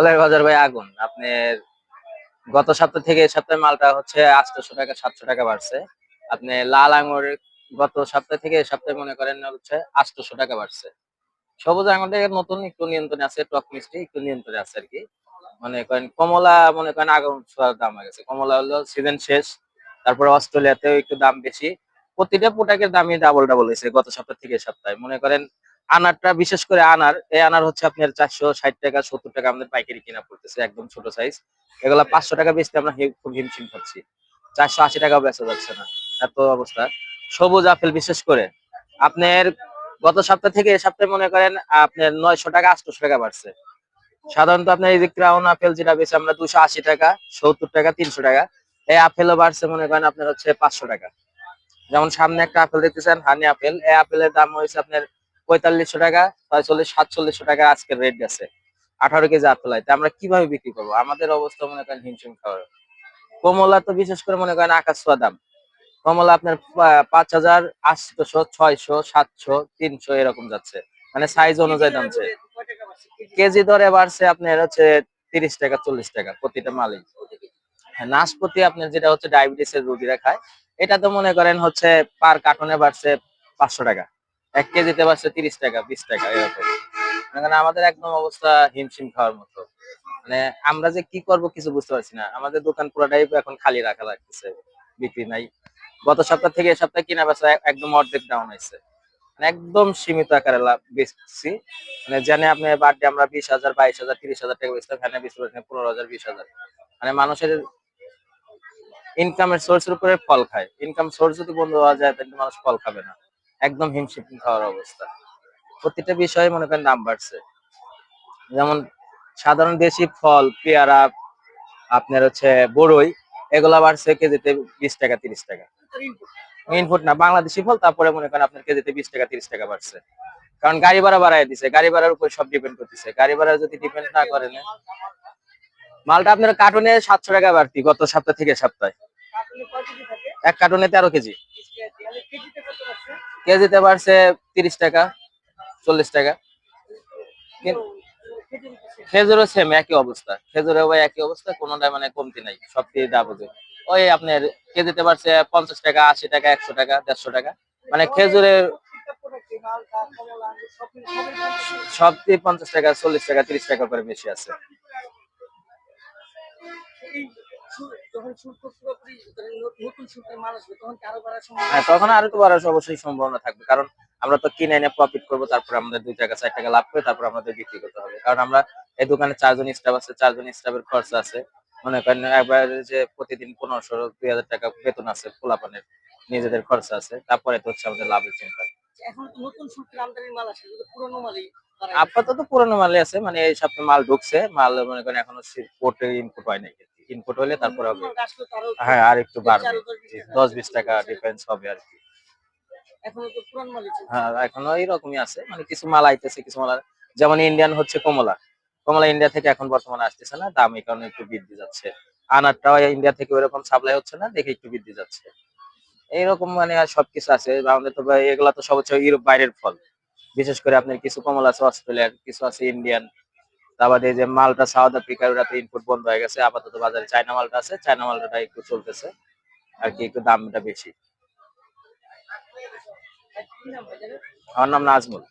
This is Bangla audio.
আপেলের বাজার ভাই আগুন। আপনার গত সপ্তাহ থেকে এই সপ্তাহে মালটা হচ্ছে 800 টাকা 700 টাকা বাড়ছে। আপনি লাল আঙুর গত সপ্তাহ থেকে এই সপ্তাহে মনে করেন হচ্ছে 800 টাকা বাড়ছে। সবুজ আঙুরটা নতুন একটু নিয়ন্ত্রণে আছে, টক মিষ্টি একটু নিয়ন্ত্রণে আছে আর কি। মনে করেন কমলা মনে করেন আগুন ছোঁয়ার দাম হয়ে গেছে। কমলা হলো সিজন শেষ, তারপরে অস্ট্রেলিয়াতেও একটু দাম বেশি। প্রতিটা প্রোডাক্টের দামই ডাবল ডাবল হয়েছে গত সপ্তাহ থেকে এই সপ্তাহে। মনে করেন আনারটা, বিশেষ করে আনার, এই আনার হচ্ছে আপনার 460 টাকা 70 টাকা আমাদের পাইকারি কিনা পড়তেছে, একদম ছোট সাইজ। এগুলা 500 টাকা বেচতে আমরা খুব হিমশিম খাচ্ছি। 480 টাকা বেচা যাচ্ছে না, এত অবস্থা। সবুজ আপেল বিশেষ করে আপনার গত সপ্তাহ থেকে এই সপ্তাহে মনে করেন আপনার 900 টাকা 800 টাকা বাড়ছে। সাধারণত আপনার এই যে ক্রাউন আপেল যেটা বেশি আমরা 280 টাকা 70 টাকা 300 টাকা, এই আপেলও বাড়ছে মনে করেন আপনার হচ্ছে 500 টাকা। যেমন সামনে একটা আপেল দেখতেছেন হানি আপেল, এই আপেলের দাম হয়েছে আপনার 4500 টাকা 46-4700 টাকা আজকের রেট গেছে। 18 কেজি আপেল হয়, আমরা কিভাবে বিক্রি করবো? আমাদের অবস্থা মনে করেন হিমশিম খাওয়ার। কমলা তো বিশেষ করে মনে করেন আকাশ ছোঁয়া দাম। কমলা আপনার 5,000 800 600 700 300 এরকম যাচ্ছে, মানে সাইজ অনুযায়ী দাম। কেজি দরে বাড়ছে আপনার হচ্ছে 30 টাকা 40 টাকা প্রতিটা মালই। হ্যাঁ, নাশপাতি আপনার যেটা হচ্ছে ডায়াবেটিসের রোগীরা খায়, এটা তো মনে করেন হচ্ছে পার কার্টনে বাড়ছে 500 টাকা, 1 কেজিতে বাড়ছে 30 টাকা 20 টাকা এরকম। মানে আমাদের একদম অবস্থা হিমশিম খাওয়ার মতো। মানে আমরা যে কি করব কিছু বুঝতে পারছি না। আমাদের দোকান পুরোটাই এখন খালি রাখা লাগতেছে, বিক্রি নাই। গত সপ্তাহ থেকে এই সপ্তাহে কিনা বেচা একদম অর্ধেক ডাউন হয়েছে, মানে একদম সীমিত আকারে লাভ বেচছি। মানে জানে আপনি বার্থডে আমরা 20,000 22,000 30,000 টাকা বেচতাম, ফ্যানে বেচতে পারছেন 15,000 20,000। মানে মানুষের ইনকামের সোর্সের উপরে ফল খায়। ইনকাম সোর্স যদি বন্ধ হওয়া যায় তাহলে মানুষ ফল খাবে না। একদম হিমশিম খাওয়ার অবস্থা। প্রতিটা বিষয়ে মনে করেন দাম বাড়ছে। যেমন সাধারণ দেশি ফল পেয়ারা, আপনার হচ্ছে বড়ই, এগুলা বাড়ছে কেজিতে 20 টাকা 30 টাকা। ইনপুট না, বাংলাদেশি ফল। তারপরে মনে করেন আপনার কেজিতে 20 টাকা 30 টাকা বাড়ছে, কারণ গাড়ি ভাড়া বাড়ায় দিছে। গাড়ি ভাড়ার উপর সব ডিপেন্ড করতেছে। গাড়ি ভাড়া যদি ডিপেন্ড না করেন, মালটা আপনার কার্টুনে 700 টাকা বাড়তি গত সপ্তাহ থেকে সপ্তাহে। এক কার্টুনে 13 কেজি, কেজিতে বাড়ছে 30 টাকা 40 টাকা। খেজুরও সেম একই অবস্থা, খেজুরেও ভাই একই অবস্থা, কোনোটাই মানে কমতি নাই, সবটি ডাবল। ওই আপনার কেজিতে বাড়ছে 50 টাকা 80 টাকা 100 টাকা 150 টাকা। মানে খেজুরের সবটি 50 টাকা 40 টাকা 30 টাকা করে বেশি আছে। হ্যাঁ, তখন আরো তো বাড়ার অবশ্যই সম্ভাবনা থাকবে, কারণ আমরা তো কিনে এনে প্রফিট করবো, তারপর আমাদের 2 টাকা 4 টাকা লাভ করে তারপর আমাদের বিক্রি করতে হবে। কারণ আমরা এই দোকানে 4 জন স্টাফ আছে, 4 জন স্টাফের খরচা আছে। মনে করেন একবার যে প্রতিদিন 1500 2000 টাকা বেতন আছে পোলাপানের, নিজেদের খরচা আছে, তারপরে তো হচ্ছে আমাদের লাভের চিন্তা। আপাতত পুরোনো মালই আছে, মানে এই সপ্তাহে মাল ঢুকছে, মাল মনে করেন এখনো পোর্টে ইনপুট হয় নাই। ইনপুট হলে তারপরে হবে। হ্যাঁ, আর একটু বাড়বে, 10-20 টাকা ডিফারেন্স হবে আর কি। হ্যাঁ, এখনো এইরকমই আছে, মানে কিছু মাল আইতেছে কিছু মাল যেমন ইন্ডিয়ান হচ্ছে কমলা। কমলা ইন্ডিয়া থেকে এখন বর্তমানে আসতেছে না, দাম এই কারণে একটু বৃদ্ধি যাচ্ছে। আনারটাও ইন্ডিয়া থেকে ওইরকম সাপ্লাই হচ্ছে না দেখে একটু বৃদ্ধি যাচ্ছে। এইরকম মানে আর সবকিছু আছে আমাদের তো ভাই। এগুলা তো সব হচ্ছে ইউরোপ বাইরের ফল। বিশেষ করে আপনার কিছু কমলা আছে অস্ট্রেলিয়ার, কিছু আছে ইন্ডিয়ান। তারপরে এই যে মালটা সাউথ আফ্রিকার, ওটাতে ইনপুট বন্ধ হয়ে গেছে। আপাতত বাজারে চায়না মালটা আছে, চায়না মালটা একটু চলতেছে আর কি, একটু দামটা বেশি। আমার নাম নাজমুল।